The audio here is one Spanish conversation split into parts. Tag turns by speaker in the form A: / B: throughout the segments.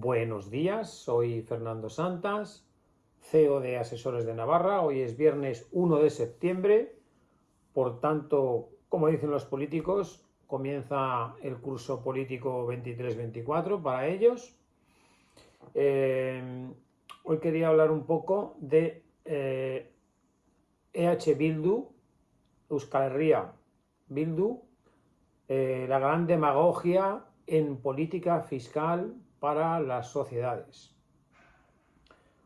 A: Buenos días, soy Fernando Santas, CEO de Asesores de Navarra. Hoy es viernes 1 de septiembre, por tanto, como dicen los políticos, comienza el curso político 23-24 para ellos. Hoy quería hablar un poco de EH Bildu, Euskal Herria Bildu, la gran demagogia en política fiscal para las sociedades.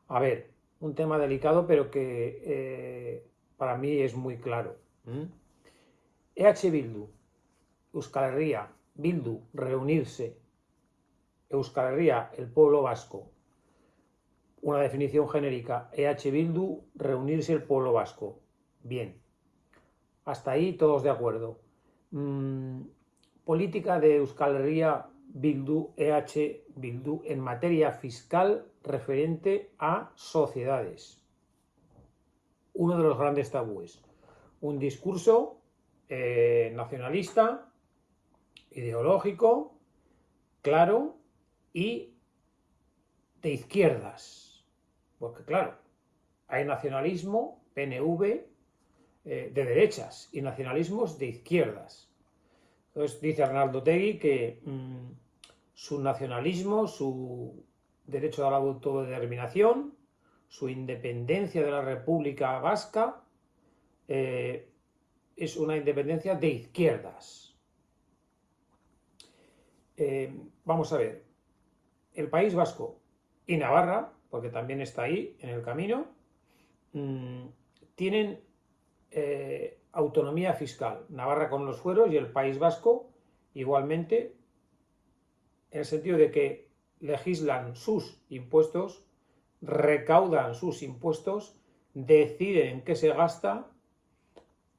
A: A ver, un tema delicado, pero que para mí es muy claro. EH Bildu, Euskal Herria Bildu, reunirse. Euskal Herria, el pueblo vasco. Una definición genérica. EH Bildu, reunirse el pueblo vasco. Bien. Hasta ahí todos de acuerdo. Política de Euskal Herria Bildu, EH Bildu, en materia fiscal referente a sociedades. Uno de los grandes tabúes. Un discurso nacionalista, ideológico, claro y de izquierdas. Porque claro, hay nacionalismo, PNV, de derechas y nacionalismos de izquierdas. Entonces dice Arnaldo Otegi que su nacionalismo, su derecho a la autodeterminación, su independencia de la República Vasca es una independencia de izquierdas. Vamos a ver, el País Vasco y Navarra, porque también está ahí en el camino, tienen autonomía fiscal. Navarra con los fueros y el País Vasco igualmente, en el sentido de que legislan sus impuestos, recaudan sus impuestos, deciden en qué se gasta.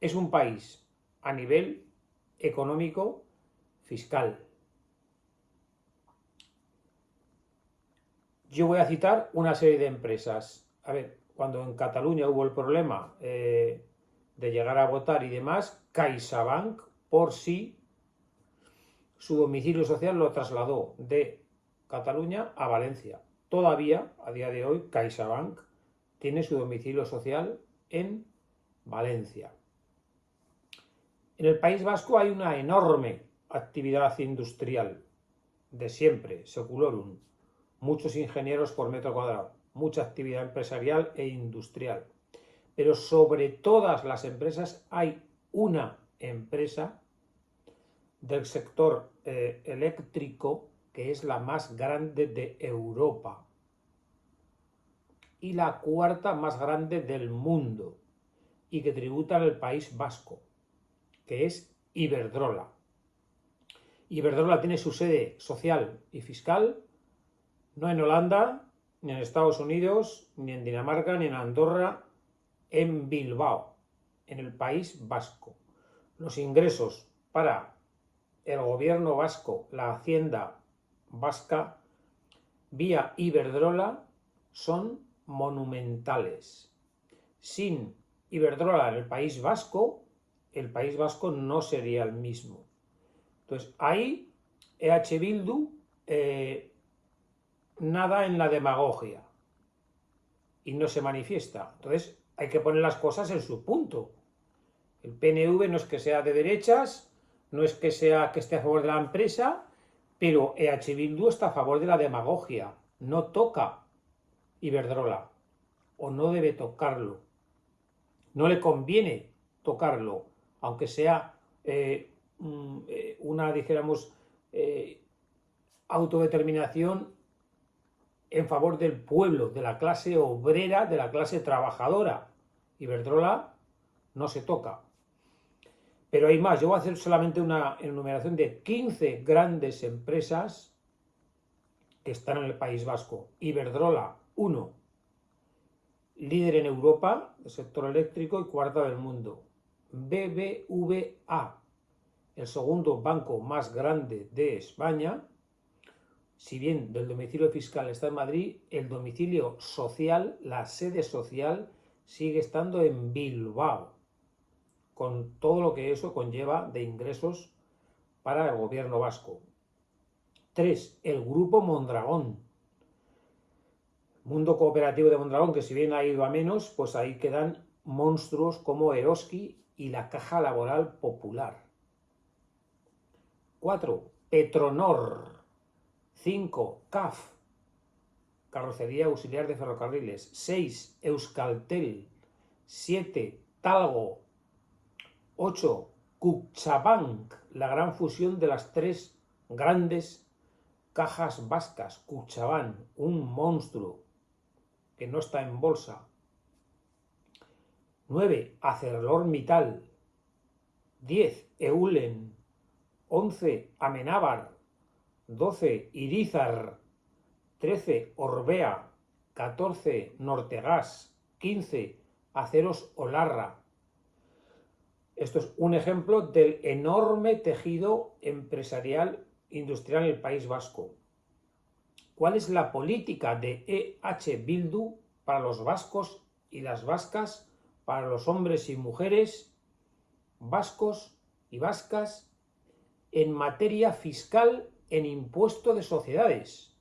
A: Es un país a nivel económico fiscal. Yo voy a citar una serie de empresas. A ver, cuando en Cataluña hubo el problema de llegar a votar y demás, CaixaBank por sí su domicilio social lo trasladó de Cataluña a Valencia. Todavía, a día de hoy, CaixaBank tiene su domicilio social en Valencia. En el País Vasco hay una enorme actividad industrial, de siempre, seculorum, muchos ingenieros por metro cuadrado, mucha actividad empresarial e industrial. Pero sobre todas las empresas hay una empresa del sector eléctrico que es la más grande de Europa y la cuarta más grande del mundo y que tributa en el País Vasco, que es Iberdrola. Iberdrola tiene su sede social y fiscal no en Holanda, ni en Estados Unidos, ni en Dinamarca, ni en Andorra, en Bilbao, en el País Vasco. Los ingresos para el gobierno vasco, la hacienda vasca, vía Iberdrola, son monumentales. Sin Iberdrola en el País Vasco no sería el mismo. Entonces, ahí EH Bildu nada en la demagogia y no se manifiesta. Entonces, hay que poner las cosas en su punto. El PNV no es que sea de derechas, no es que esté a favor de la empresa, pero EH Bildu está a favor de la demagogia. No toca Iberdrola, o no debe tocarlo. No le conviene tocarlo, aunque sea una, dijéramos, autodeterminación en favor del pueblo, de la clase obrera, de la clase trabajadora. Iberdrola no se toca. Pero hay más. Yo voy a hacer solamente una enumeración de 15 grandes empresas que están en el País Vasco. Iberdrola, 1. Líder en Europa, del sector eléctrico y cuarta del mundo. BBVA, el segundo banco más grande de España. Si bien del domicilio fiscal está en Madrid, el domicilio social, la sede social, sigue estando en Bilbao, con todo lo que eso conlleva de ingresos para el gobierno vasco. 3. El Grupo Mondragón, Mundo Cooperativo de Mondragón, que si bien ha ido a menos, pues ahí quedan monstruos como Eroski y la Caja Laboral Popular. 4. Petronor. 5. CAF, Carrocería Auxiliar de Ferrocarriles. 6. Euskaltel. 7. Talgo. 8. Kutxabank, la gran fusión de las tres grandes cajas vascas. Kutxabank, un monstruo que no está en bolsa. 9. ArcelorMittal. 10. Eulen. 11. Amenábar. 12. Irizar. 13. Orbea. 14. Nortegas. 15. Aceros Olarra. Esto es un ejemplo del enorme tejido empresarial industrial en el País Vasco. ¿Cuál es la política de EH Bildu para los vascos y las vascas, para los hombres y mujeres vascos y vascas en materia fiscal, en impuesto de sociedades?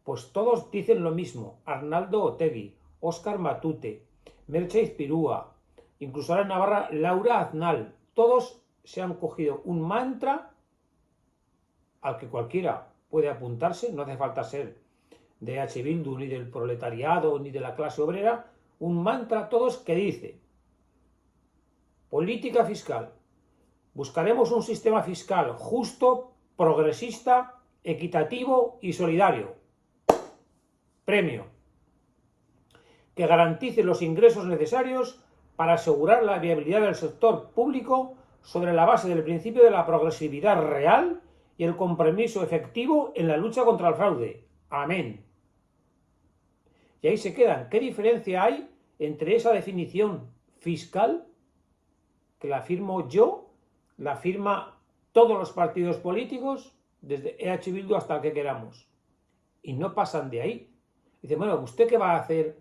A: Pues todos dicen lo mismo. Arnaldo Otegi, Óscar Matute, Merche Izpirúa, incluso ahora en Navarra, Laura Aznal. Todos se han cogido un mantra al que cualquiera puede apuntarse, no hace falta ser de EH Bildu, ni del proletariado, ni de la clase obrera. Un mantra todos que dice: política fiscal. Buscaremos un sistema fiscal justo, progresista, equitativo y solidario. Premio. Que garantice los ingresos necesarios para asegurar la viabilidad del sector público sobre la base del principio de la progresividad real y el compromiso efectivo en la lucha contra el fraude. Amén. Y ahí se quedan. ¿Qué diferencia hay entre esa definición fiscal, que la firmo yo, la firma todos los partidos políticos, desde EH Bildu hasta el que queramos, y no pasan de ahí? Dice, bueno, ¿usted qué va a hacer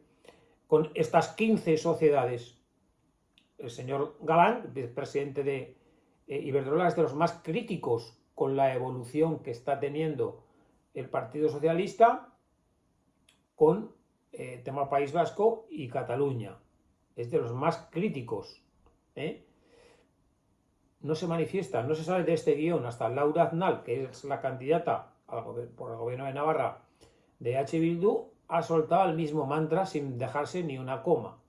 A: con estas 15 sociedades? El señor Galán, presidente de Iberdrola, es de los más críticos con la evolución que está teniendo el Partido Socialista con el tema País Vasco y Cataluña. Es de los más críticos. No se manifiesta, no se sale de este guión hasta Laura Aznal, que es la candidata por el gobierno de Navarra de EH Bildu, ha soltado el mismo mantra sin dejarse ni una coma.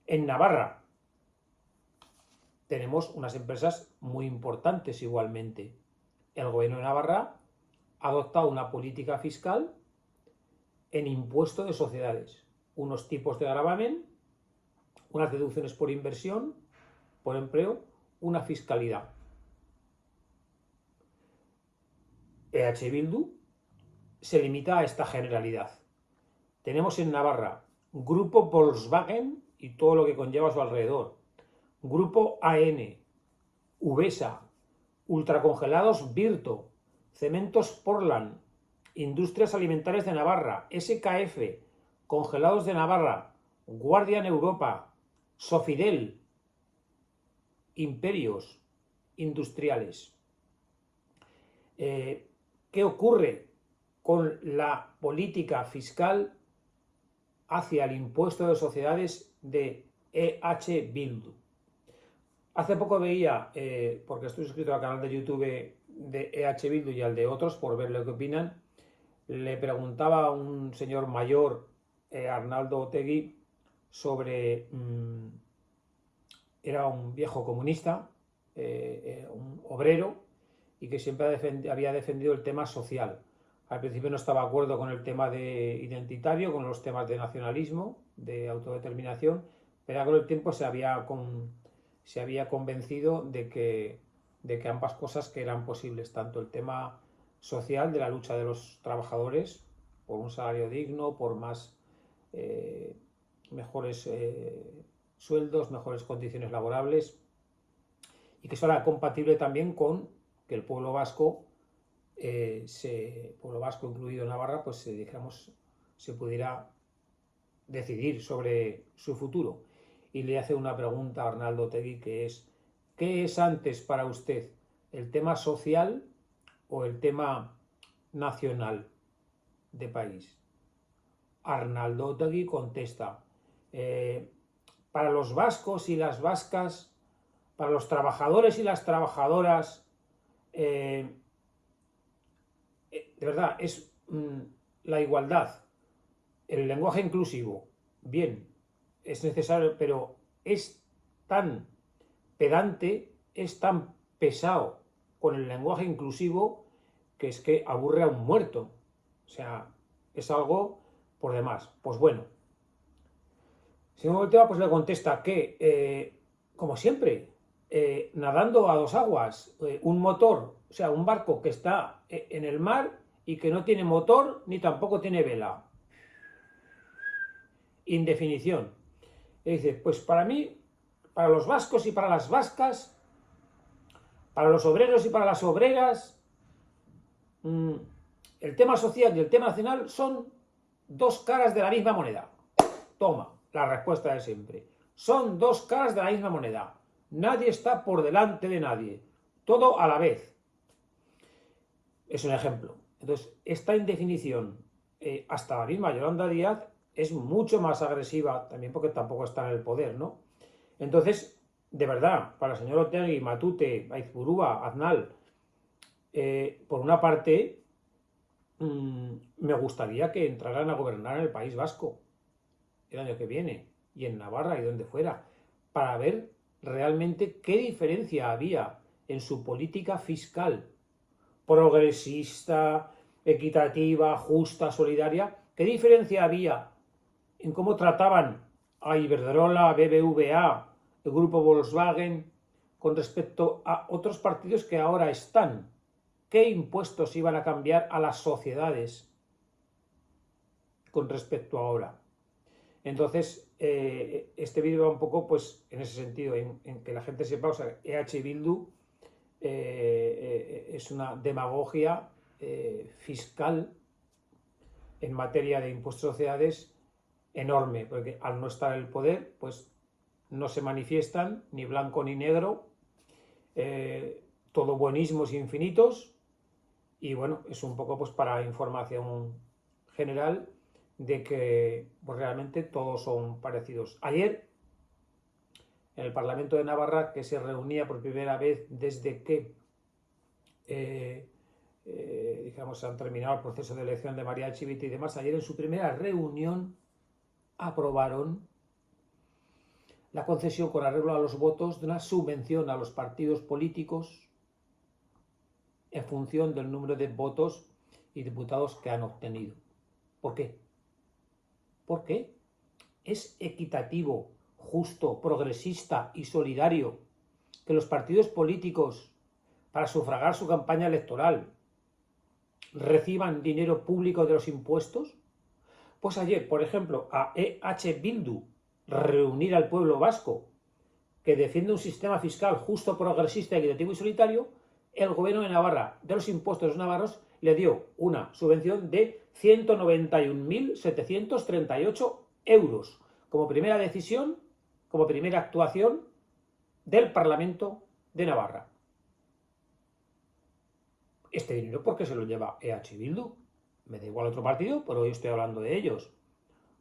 A: En Navarra tenemos unas empresas muy importantes igualmente. El gobierno de Navarra ha adoptado una política fiscal en impuesto de sociedades, unos tipos de gravamen, unas deducciones por inversión, por empleo, una fiscalidad. EH Bildu se limita a esta generalidad. Tenemos en Navarra Grupo Volkswagen y todo lo que conlleva a su alrededor, Grupo AN, Uvesa, Ultracongelados Virto, Cementos Portland, Industrias Alimentarias de Navarra, SKF, Congelados de Navarra, Guardian Europa, Sofidel, imperios industriales. ¿Qué ocurre con la política fiscal hacia el impuesto de sociedades de EH Bildu? Hace poco veía, porque estoy suscrito al canal de YouTube de EH Bildu y al de otros, por ver lo que opinan, le preguntaba a un señor mayor, Arnaldo Otegi, sobre... era un viejo comunista, un obrero, y que siempre había defendido el tema social. Al principio no estaba de acuerdo con el tema de identitario, con los temas de nacionalismo, de autodeterminación, pero con el tiempo se había convencido de que ambas cosas que eran posibles, tanto el tema social de la lucha de los trabajadores por un salario digno, por más mejores sueldos, mejores condiciones laborables, y que eso era compatible también con que el pueblo vasco, pueblo vasco incluido Navarra, pues dijéramos, se pudiera decidir sobre su futuro. Y le hace una pregunta a Arnaldo Otegi, que es: ¿qué es antes para usted, el tema social o el tema nacional de país? Arnaldo Otegi contesta, para los vascos y las vascas, para los trabajadores y las trabajadoras, de verdad, es la igualdad, el lenguaje inclusivo, bien, es necesario, pero es tan pedante, es tan pesado con el lenguaje inclusivo que es que aburre a un muerto. O sea, es algo por demás. Pues bueno, si me voltea, pues le contesta que, como siempre, nadando a dos aguas, un motor, o sea, un barco que está en el mar y que no tiene motor ni tampoco tiene vela. Indefinición. Y dice, pues para mí, para los vascos y para las vascas, para los obreros y para las obreras, el tema social y el tema nacional son dos caras de la misma moneda. Toma, la respuesta de siempre. Son dos caras de la misma moneda. Nadie está por delante de nadie. Todo a la vez. Es un ejemplo. Entonces, esta indefinición, hasta la misma Yolanda Díaz, es mucho más agresiva, también porque tampoco está en el poder, ¿no? Entonces, de verdad, para el señor Otegi, Matute, Aizpurúa, Aznar, por una parte, me gustaría que entraran a gobernar en el País Vasco el año que viene, y en Navarra y donde fuera, para ver realmente qué diferencia había en su política fiscal progresista, equitativa, justa, solidaria, qué diferencia había en cómo trataban a Iberdrola, a BBVA, el grupo Volkswagen, con respecto a otros partidos que ahora están. ¿Qué impuestos iban a cambiar a las sociedades con respecto a ahora? Entonces, este vídeo va un poco pues en ese sentido, en que la gente sepa, o sea, EH Bildu es una demagogia fiscal en materia de impuestos de sociedades enorme, porque al no estar en el poder, pues no se manifiestan ni blanco ni negro, todo buenismos infinitos, y bueno, es un poco pues para información general de que pues, realmente todos son parecidos. Ayer, en el Parlamento de Navarra, que se reunía por primera vez desde que digamos, han terminado el proceso de elección de María Chivite y demás, ayer en su primera reunión aprobaron la concesión con arreglo a los votos de una subvención a los partidos políticos en función del número de votos y diputados que han obtenido. ¿Por qué? Porque es equitativo, justo, progresista y solidario que los partidos políticos, para sufragar su campaña electoral, reciban dinero público de los impuestos. Pues ayer, por ejemplo, a EH Bildu, reunir al pueblo vasco que defiende un sistema fiscal justo, progresista, equitativo y solidario, el gobierno de Navarra, de los impuestos de los navarros, le dio una subvención de 191.738 euros como primera decisión, como primera actuación del Parlamento de Navarra. Este dinero, ¿por qué se lo lleva EH Bildu? Me da igual otro partido, pero hoy estoy hablando de ellos.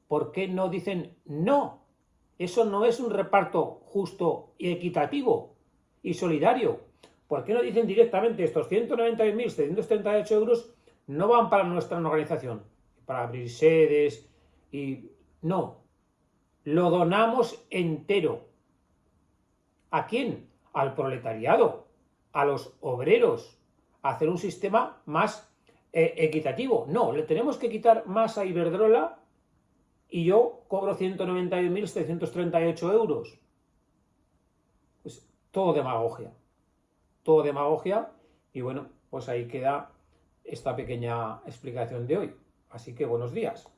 A: ¿Por qué no dicen no? Eso no es un reparto justo y equitativo y solidario. ¿Por qué no dicen directamente estos 191.738 euros no van para nuestra organización, para abrir sedes y no? Lo donamos entero. ¿A quién? Al proletariado, a los obreros, a hacer un sistema más equitativo. No, le tenemos que quitar más a Iberdrola y yo cobro 191.738 euros. Pues todo demagogia. Todo demagogia. Y bueno, pues ahí queda esta pequeña explicación de hoy. Así que buenos días.